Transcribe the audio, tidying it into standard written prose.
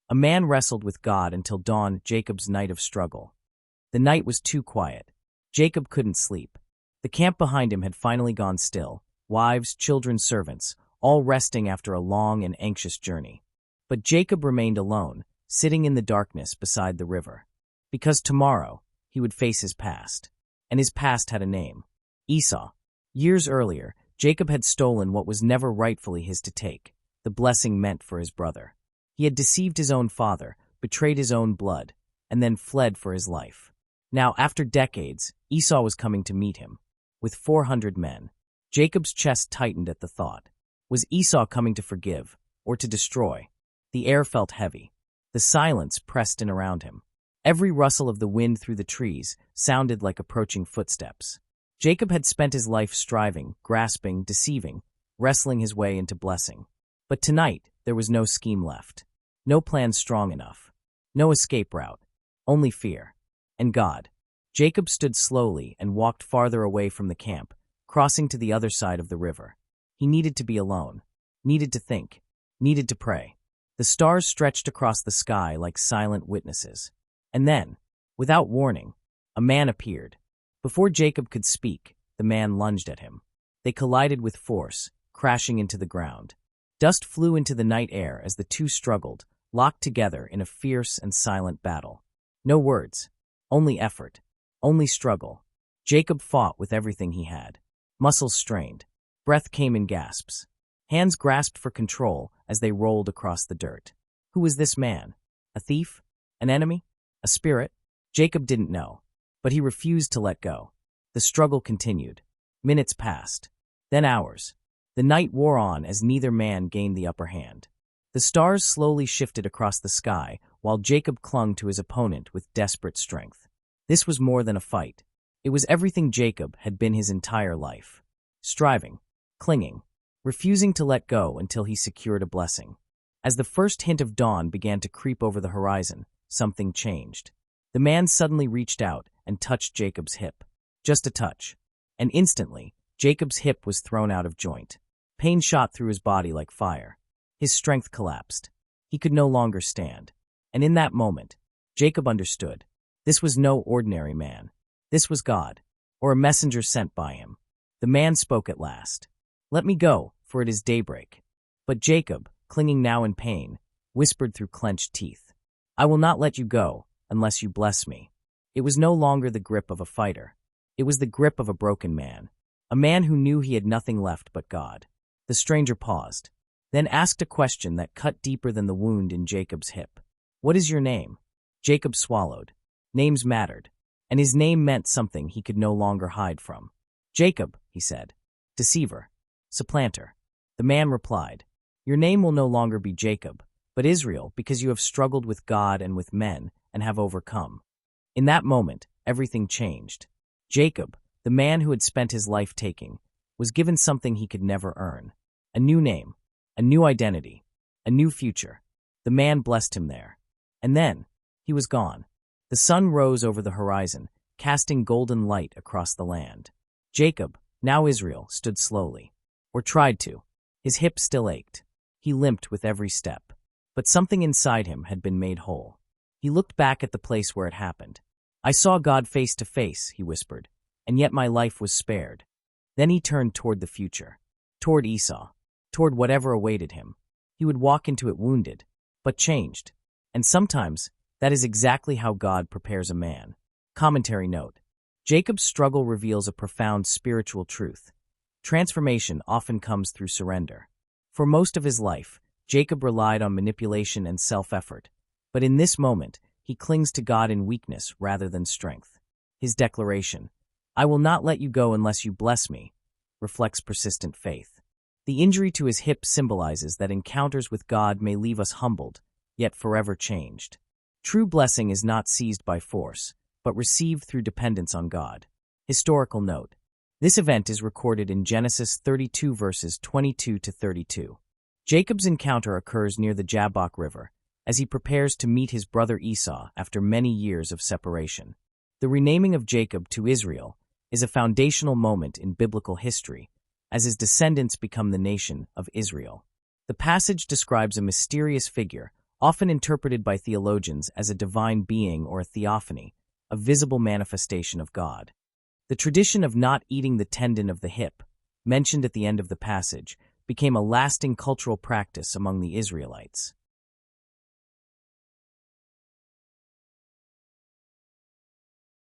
A man wrestled with God until dawn, Jacob's night of struggle. The night was too quiet. Jacob couldn't sleep. The camp behind him had finally gone still, wives, children, servants, all resting after a long and anxious journey. But Jacob remained alone, sitting in the darkness beside the river. Because tomorrow, he would face his past. And his past had a name: Esau. Years earlier, Jacob had stolen what was never rightfully his to take, the blessing meant for his brother. He had deceived his own father, betrayed his own blood, and then fled for his life. Now, after decades, Esau was coming to meet him. With 400 men. Jacob's chest tightened at the thought. Was Esau coming to forgive, or to destroy? The air felt heavy. The silence pressed in around him. Every rustle of the wind through the trees sounded like approaching footsteps. Jacob had spent his life striving, grasping, deceiving, wrestling his way into blessing. But tonight, there was no scheme left. No plan strong enough. No escape route. Only fear. And God. Jacob stood slowly and walked farther away from the camp, crossing to the other side of the river. He needed to be alone. Needed to think. Needed to pray. The stars stretched across the sky like silent witnesses. And then, without warning, a man appeared. Before Jacob could speak, the man lunged at him. They collided with force, crashing into the ground. Dust flew into the night air as the two struggled, locked together in a fierce and silent battle. No words. Only effort. Only struggle. Jacob fought with everything he had. Muscles strained. Breath came in gasps. Hands grasped for control as they rolled across the dirt. Who was this man? A thief? An enemy? A spirit? Jacob didn't know, but he refused to let go. The struggle continued. Minutes passed. Then hours. The night wore on as neither man gained the upper hand. The stars slowly shifted across the sky while Jacob clung to his opponent with desperate strength. This was more than a fight. It was everything Jacob had been his entire life. Striving, clinging, refusing to let go until he secured a blessing. As the first hint of dawn began to creep over the horizon, something changed. The man suddenly reached out and touched Jacob's hip. Just a touch. And instantly, Jacob's hip was thrown out of joint. Pain shot through his body like fire. His strength collapsed. He could no longer stand. And in that moment, Jacob understood. This was no ordinary man. This was God, or a messenger sent by him. The man spoke at last. "Let me go, for it is daybreak." But Jacob, clinging now in pain, whispered through clenched teeth, "I will not let you go unless you bless me." It was no longer the grip of a fighter. It was the grip of a broken man. A man who knew he had nothing left but God. The stranger paused, then asked a question that cut deeper than the wound in Jacob's hip. "What is your name?" Jacob swallowed. Names mattered, and his name meant something he could no longer hide from. "Jacob," he said. "Deceiver. Supplanter." The man replied, "Your name will no longer be Jacob, but Israel, because you have struggled with God and with men and have overcome." In that moment, everything changed. Jacob, the man who had spent his life taking, was given something he could never earn. A new name, a new identity, a new future. The man blessed him there. And then, he was gone. The sun rose over the horizon, casting golden light across the land. Jacob, now Israel, stood slowly. Or tried to. His hip still ached. He limped with every step. But something inside him had been made whole. He looked back at the place where it happened. "I saw God face to face," he whispered, "and yet my life was spared." Then he turned toward the future. Toward Esau. Toward whatever awaited him. He would walk into it wounded, but changed. And sometimes, that is exactly how God prepares a man. Commentary note. Jacob's struggle reveals a profound spiritual truth. Transformation often comes through surrender. For most of his life, Jacob relied on manipulation and self-effort. But in this moment, he clings to God in weakness rather than strength. His declaration, "I will not let you go unless you bless me," reflects persistent faith. The injury to his hip symbolizes that encounters with God may leave us humbled, yet forever changed. True blessing is not seized by force, but received through dependence on God. Historical note. This event is recorded in Genesis 32 verses 22 to 32. Jacob's encounter occurs near the Jabbok River, as he prepares to meet his brother Esau after many years of separation. The renaming of Jacob to Israel is a foundational moment in biblical history, as his descendants become the nation of Israel. The passage describes a mysterious figure, often interpreted by theologians as a divine being or a theophany, a visible manifestation of God. The tradition of not eating the tendon of the hip, mentioned at the end of the passage, became a lasting cultural practice among the Israelites.